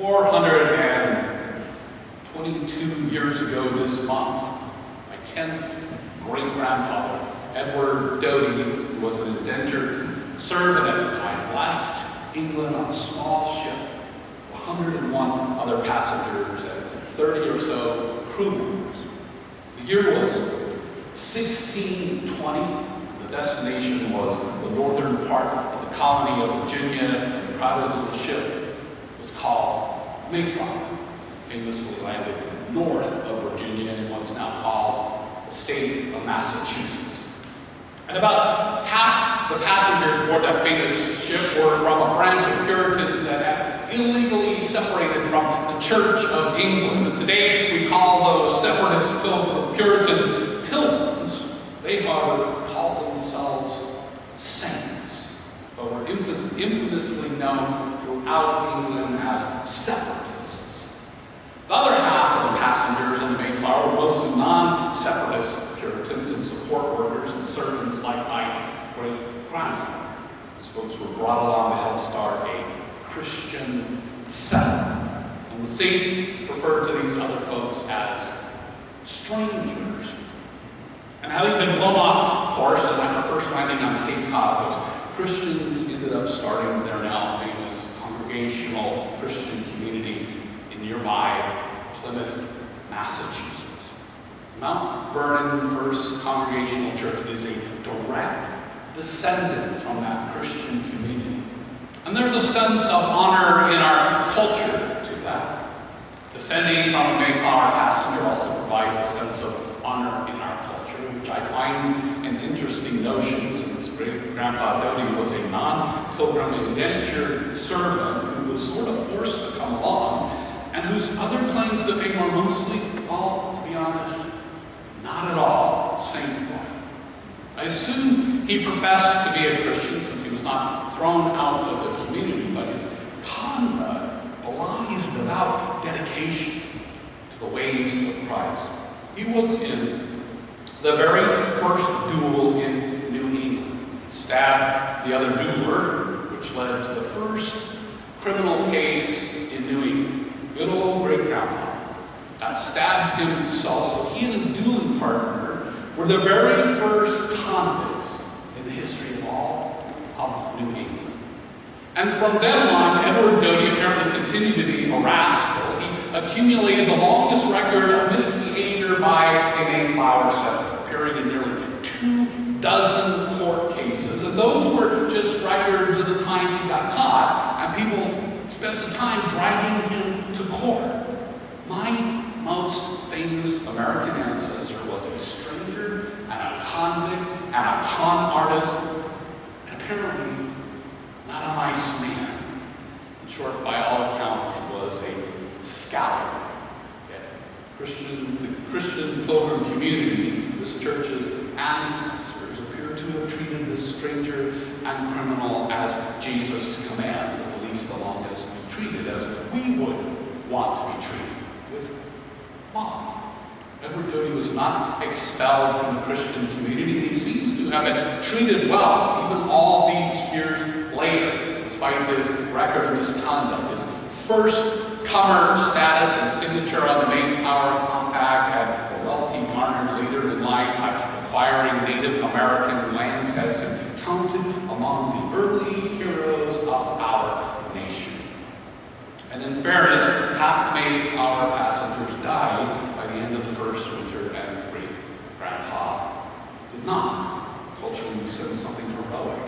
422 years ago this month, my 10th great-grandfather, Edward Doty, who was an indentured servant at the time, left England on a small ship, 101 other passengers and 30 or so crew members. The year was 1620. The destination was the northern part of the colony of Virginia, and the crowded little ship was called Mayflower, famously landed north of Virginia in what's now called the state of Massachusetts. And about half the passengers aboard that famous ship were from a branch of Puritans that had illegally separated from the Church of England. And today we call those separatist Puritans pilgrims. They, however, called themselves saints, but were infamously known throughout England as separatists. The other half of the passengers on the Mayflower were mostly non-separatist Puritans and support workers and servants like my great-grandfather. These folks were brought along to help start a Christian settlement. And the saints referred to these other folks as strangers. And having been blown off course and after first landing on Cape Cod, those Christians ended up starting their now famous Congregational Christian community in nearby Plymouth, Massachusetts. Mount Vernon First Congregational Church is a direct descendant from that Christian community. And there's a sense of honor in our culture to that. Descending from a Mayflower passenger also provides a sense of honor in our culture, which I find an interesting notion, since Great-Grandpa Doty was a non-pilgrim indentured servant who was sort of forced to come along, and whose other claims to fame are mostly, well, to be honest, not at all saint-like. I assume he professed to be a Christian since he was not thrown out of the community, but his conduct belies devout dedication to the ways of Christ. He was in the very first duel in New England. He stabbed the other dueler, which led to the first criminal case in New England. Good old great-grandpa that stabbed him himself, so he and his dueling partner were the very first convicts in the history of all of New England. And from then on, Edward Doty apparently continued to be a rascal. He accumulated the longest record of misbehavior by a Mayflower settler, appearing in nearly 24 court cases. And those were just records of the times he got caught, and people spent the time dragging him to court. My most famous American ancestor was a stranger and a convict and a con artist, and apparently not a nice man. In short, by all accounts, he was a scallywag. The Christian pilgrim community, this church's ancestors, appear to have treated this stranger and criminal as Jesus commands, at least the longest be treated as we would want to be treated, with love. Edward Doty was not expelled from the Christian community. He seems to have been treated well, even all these years later, despite his record of misconduct. His first comer status and signature on the Mayflower Compact had a wealthy garnered later in life by acquiring Native American lands, has him counted among the early heroes of our nation. And in fairness, half the Mayflower passengers died by the end of the first winter, and great-grandpa did not. Culturally, we sense something heroic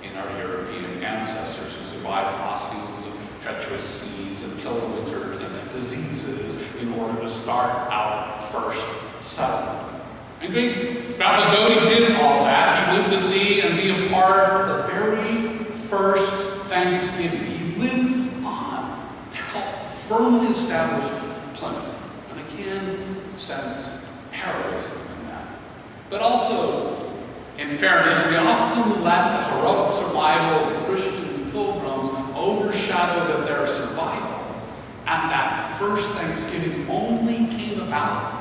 in our European ancestors who survived crossings of treacherous seas and killer winters and diseases in order to start our first settlement. And Great-Grandpa Doty did all that. He lived to see and be a part of the very first Thanksgiving. He lived on to help firmly establish Plymouth. And I can sense heroism in that. But also, in fairness, we often let the heroic survival of the Christian pilgrims overshadow their survival. And that first Thanksgiving only came about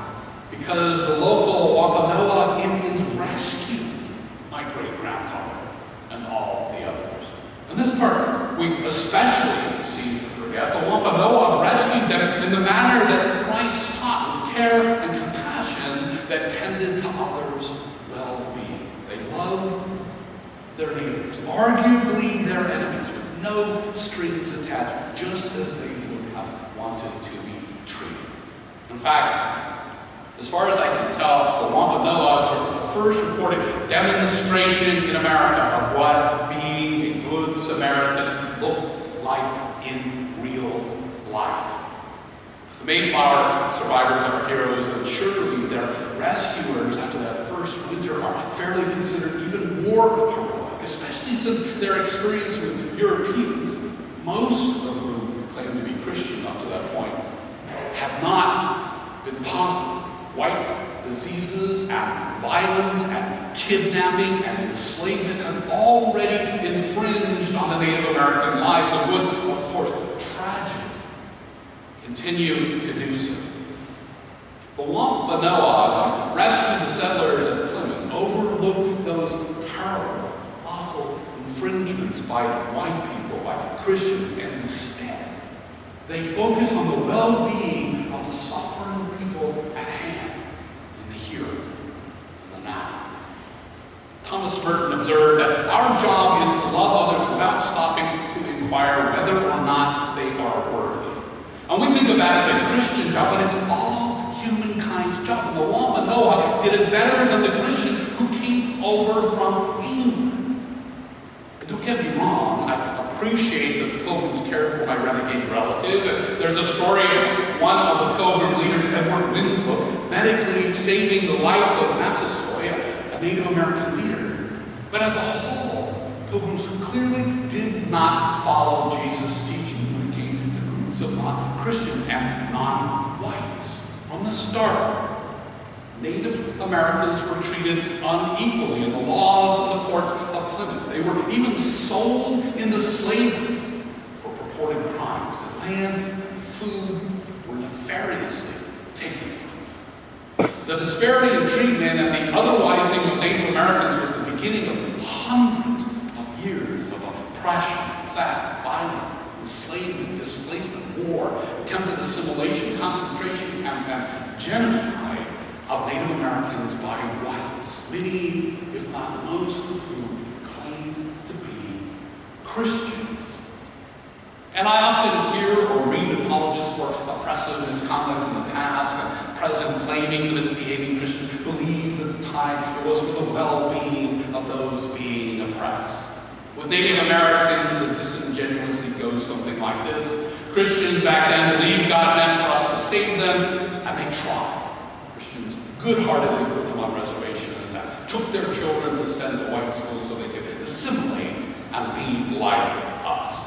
because the local Wampanoag Indians rescued my great-grandfather and all the others. And this part we especially seem to forget. The Wampanoag them in the manner that Christ taught, with care and compassion that tended to others' well-being. They loved their neighbors, arguably their enemies, with no strings attached, just as they would have wanted to be treated. In fact, as far as I can tell, the Wampanoags were the first recorded demonstration in America of what being a good Samaritan looked like in real life. The Mayflower survivors are heroes, and surely their rescuers after that first winter are fairly considered even more heroic, especially since their experience with Europeans, most of whom claimed to be Christian up to that point, have not been positive. White diseases and violence and kidnapping and enslavement have already infringed on the Native American lives and would, of course, tragically continue to do so. The Wampanoags rescued the settlers at Plymouth, overlooked those terrible, awful infringements by white people, by Christians, and instead they focus on the well-being of the suffering people at hand, in the here and the now. Thomas Merton observed that our job is to love others without stopping to inquire whether or not they are worthy. And we think of that as a Christian job, but it's all humankind's job. And the Wampanoag did it better than the Christian who came over from England. And don't get me wrong, I appreciate the Pilgrims cared for my renegade relative. There's a story of one of the Pilgrim leaders, Edward Winslow, medically saving the life of Massasoit, a Native American leader. But as a whole, Pilgrims clearly did not follow Jesus' teaching when it came to groups of non-Christians and non-whites. From the start, Native Americans were treated unequally in the laws of the courts of Plymouth. They were even sold into slavery for purported crimes. And land and food were nefariously taken from them. The disparity in treatment and the otherwising of Native Americans was the beginning of hundreds of years of oppression, theft, violence, enslavement, displacement, war, attempted assimilation, concentration camps, and genocide of Native Americans by whites, many, if not most of whom claim to be Christians. And I often hear or read apologists for oppressive misconduct in the past and present claiming the misbehaving Christians believed at the time it was for the well-being of those being oppressed. With Native Americans, it disingenuously goes something like this. Christians back then believed God meant for us to save them, and they tried. Christians good-heartedly put them on reservations and took their children to send to white schools so they could assimilate and be like us.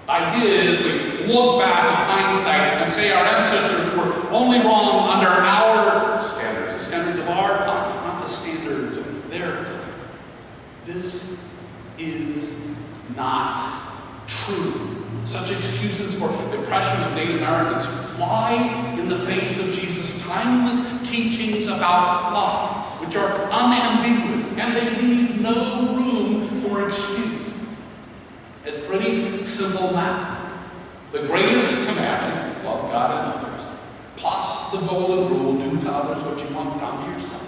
The idea is we look back with hindsight and say our ancestors were only wrong under our standards, the standards of our time, not the standards of their time. This is not true. Such excuses for oppression of Native Americans fly in the face of Jesus' timeless teachings about love, which are unambiguous, and they leave no room for excuse. It's pretty simple math. The greatest commandment, love God and others, plus the golden rule, do to others what you want done to yourself.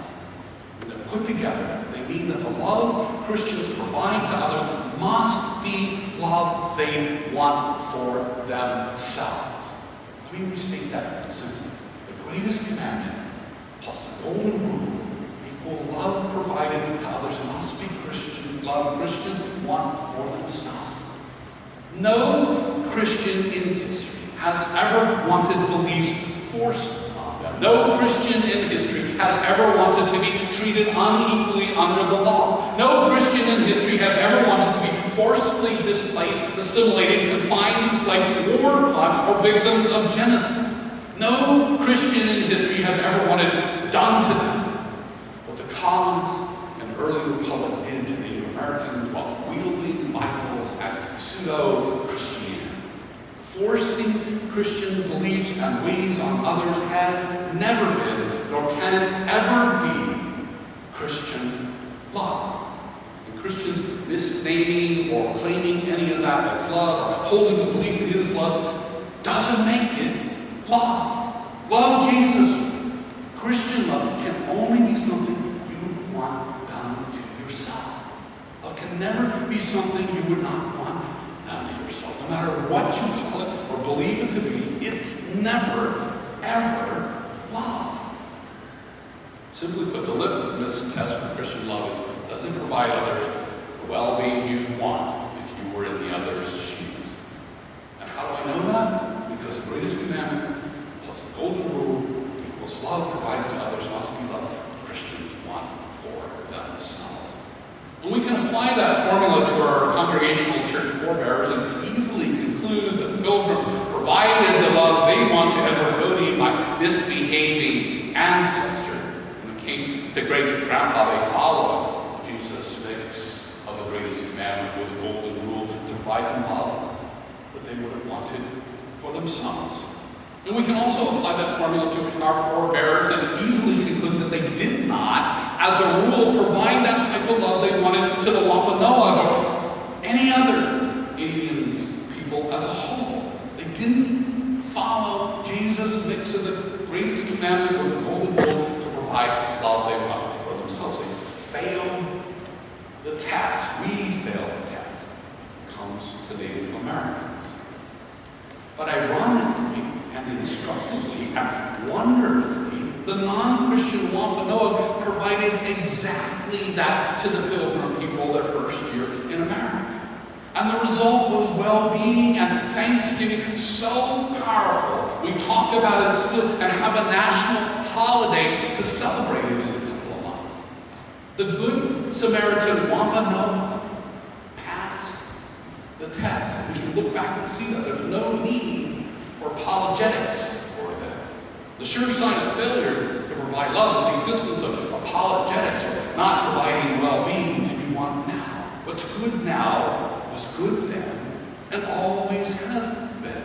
When they're put together, they mean that the love Christians provide to others must be love they want for themselves. Let me restate that simply. The greatest commandment plus the golden rule equal love provided to others must be Christian love Christians want for themselves. No Christian in history has ever wanted beliefs forced on them. No Christian in history has ever wanted to be treated unequally under the law. No Christian in history has ever wanted to be forcibly displaced, assimilated, confined, enslaved, warred upon, or victims of genocide. No Christian in history has ever wanted done to them what the colonists and early republic did to Native Americans while wielding Bibles and pseudo-Christianity. Forcing Christian beliefs and ways on others has never been, nor can it ever be, Christian love. And Christians misnaming or claiming any of that as love, or holding the belief it is love, doesn't make it love. Jesus, Christian love can only be something you want done to yourself. Love can never be something you would not want done to yourself. No matter what you call it or believe it to be, it's never, ever love. Simply put, the litmus test for Christian love is, does it provide others the well-being you want if you were in the other's shoes? And how do I know that? Because the greatest commandment plus the golden rule equals love provided to others must be love Christians want for themselves. And we can apply that formula to our congregational church forebears and easily conclude that the Pilgrims provided the love they want to Edward Godey by misbehaving ancestors. When it came to great-grandpa, they followed Jesus' mix of the greatest commandment with the golden rule to provide them love that they would have wanted for themselves. And we can also apply that formula to our forebears and easily conclude that they did not, as a rule, provide that type of love they wanted to the Wampanoag or any other Indians people as a whole. They didn't follow Jesus' mix of the greatest commandment with the golden rule to provide love they wanted for themselves. They failed the task. We failed the task. It comes to Native Americans. But ironically, and instructively and wonderfully, the non-Christian Wampanoag provided exactly that to the Pilgrim people their first year in America. And the result was well-being and thanksgiving so powerful, we talk about it still and have a national holiday to celebrate it in a couple of months. The Good Samaritan Wampanoag passed the test. And we can look back and see that there's no need for apologetics for them. The sure sign of failure to provide love is the existence of apologetics, or not providing well-being that you want now. What's good now was good then and always has been.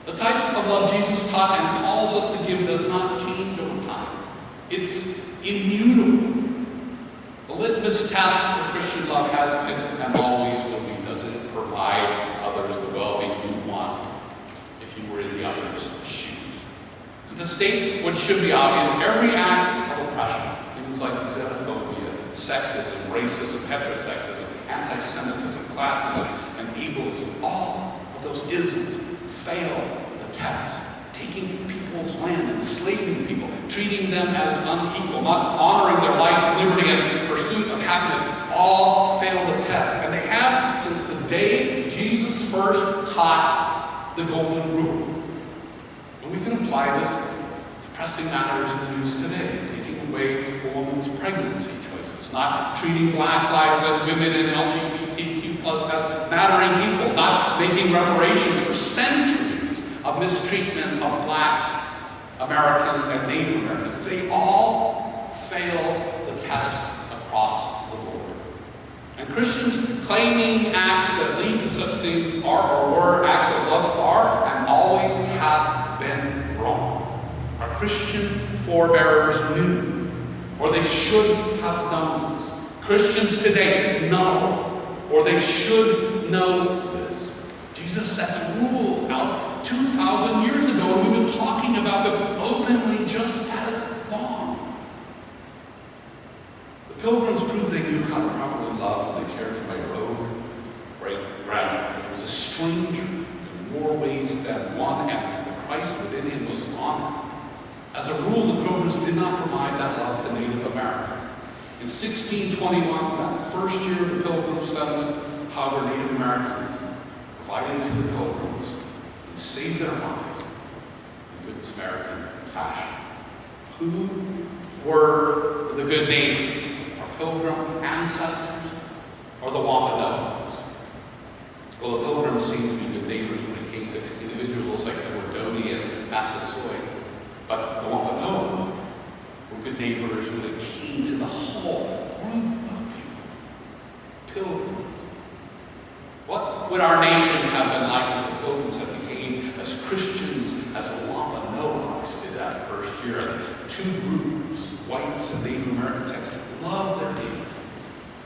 The type of love Jesus taught and calls us to give does not change over time. It's immutable. The litmus test for Christian love has been and always will be, does it provide others the well-being you want if you were in the other's shoes? And to state what should be obvious, every act of oppression, things like xenophobia, sexism, racism, heterosexism, anti-Semitism, classism, and ableism, all of those isms fail the test. Taking people's land, enslaving people, treating them as unequal, not honoring their life, liberty, and pursuit of happiness, all fail the test. And they have since the day Jesus first taught the golden rule. And we can apply this to pressing matters in the news today, taking away a woman's pregnancy choices, not treating black lives and women and LGBTQ+ as mattering people, not making reparations for centuries of mistreatment of blacks, Americans, and Native Americans. They all fail the test across the board. And Christians claiming acts that lead to such things are or were acts of love are and always have been wrong. Our Christian forebearers knew, or they should have known this. Christians today know, or they should know this. Jesus set the rule out 2,000 years ago, and we've been talking about them openly just as long. The Pilgrims proved they knew how to properly love when they cared for my rogue great-grandfather. He was a stranger in more ways than one, and the Christ within him was honored. As a rule, the Pilgrims did not provide that love to Native Americans. In 1621, that first year of the Pilgrim settlement, however, Native Americans provided to the Pilgrims and saved their lives in Good Samaritan fashion. Who were the good neighbors? Our Pilgrim ancestors or the Wampanoags? Well, the Pilgrims seemed to be good neighbors when it came to individuals like Edward Godey and Massasoit. But the Wampanoag were good neighbors when it came to the whole group of people. Pilgrims. What would our nation have been like if the Pilgrims had behaved as Christians as the Wampanoags did that first year? And the two groups, whites and Native Americans, had loved their neighbor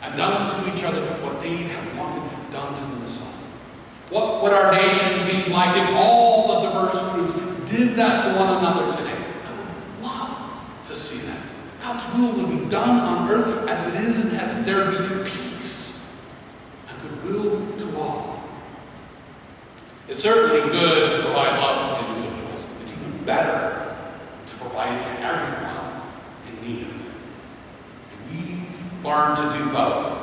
and done to each other what they had wanted done to themselves. What would our nation be like if all the diverse groups did that to one another today? be done on earth as it is in heaven. There would be peace and goodwill to all. It's certainly good to provide love to individuals. It's even better to provide it to everyone in need of it. And we learn to do both.